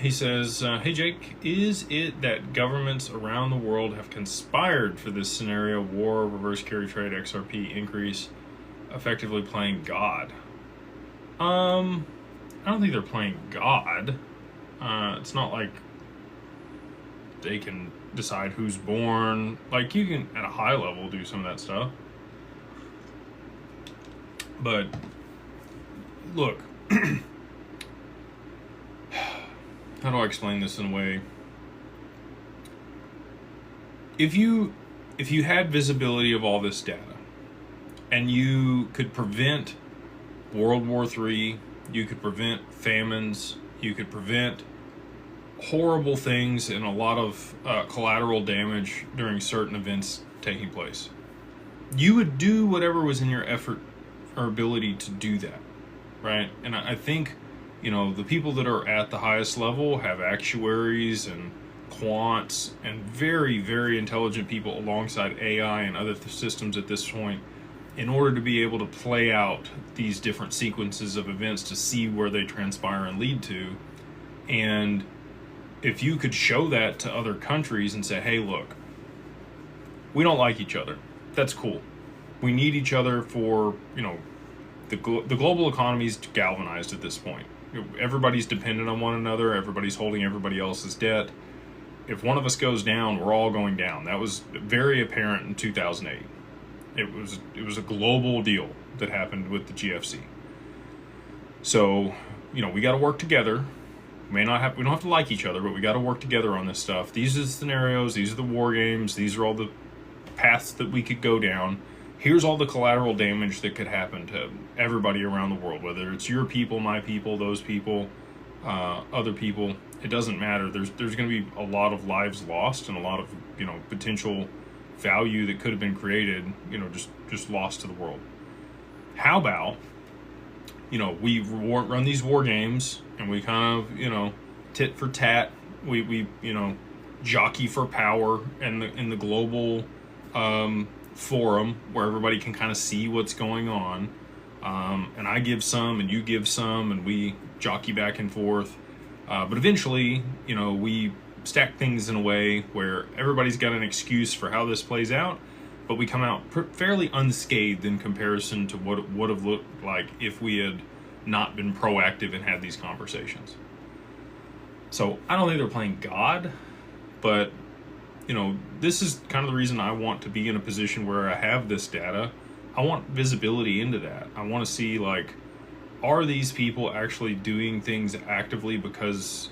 He says, hey Jake, is it that governments around the world have conspired for this scenario, war, reverse carry trade, XRP increase, effectively playing God? I don't think they're playing God. It's not like they can decide who's born. Like, you can, at a high level, do some of that stuff. But, look, how do I explain this in a way? If you had visibility of all this data, and you could prevent World War III, you could prevent famines, you could prevent horrible things and a lot of collateral damage during certain events taking place, you would do whatever was in your effort or ability to do that, right? And I think, you know, the people that are at the highest level have actuaries and quants and very, very intelligent people alongside AI and other systems at this point in order to be able to play out these different sequences of events to see where they transpire and lead to. And if you could show that to other countries and say, hey, look, we don't like each other. That's cool. We need each other for, you know, the global economy is galvanized at this point. Everybody's dependent on one another. Everybody's holding everybody else's debt. If one of us goes down, we're all going down. That was very apparent in 2008. It was a global deal that happened with the GFC. So, you know, we got to work together. We don't have to like each other, but we got to work together on this stuff. These are the scenarios. These are the war games. These are all the paths that we could go down. Here's all the collateral damage that could happen to everybody around the world, whether it's your people, my people, those people, other people. It doesn't matter. There's going to be a lot of lives lost and a lot of, you know, potential value that could have been created, you know, just lost to the world. How about, you know, we run these war games and we kind of, you know, tit for tat. We you know, jockey for power in the global forum where everybody can kind of see what's going on. And I give some and you give some and we jockey back and forth. But eventually, you know, we stack things in a way where everybody's got an excuse for how this plays out, but we come out fairly unscathed in comparison to what it would have looked like if we had not been proactive and had these conversations. So I don't think they're playing God, but, you know, this is kind of the reason I want to be in a position where I have this data. I want visibility into that. I want to see, like, are these people actually doing things actively because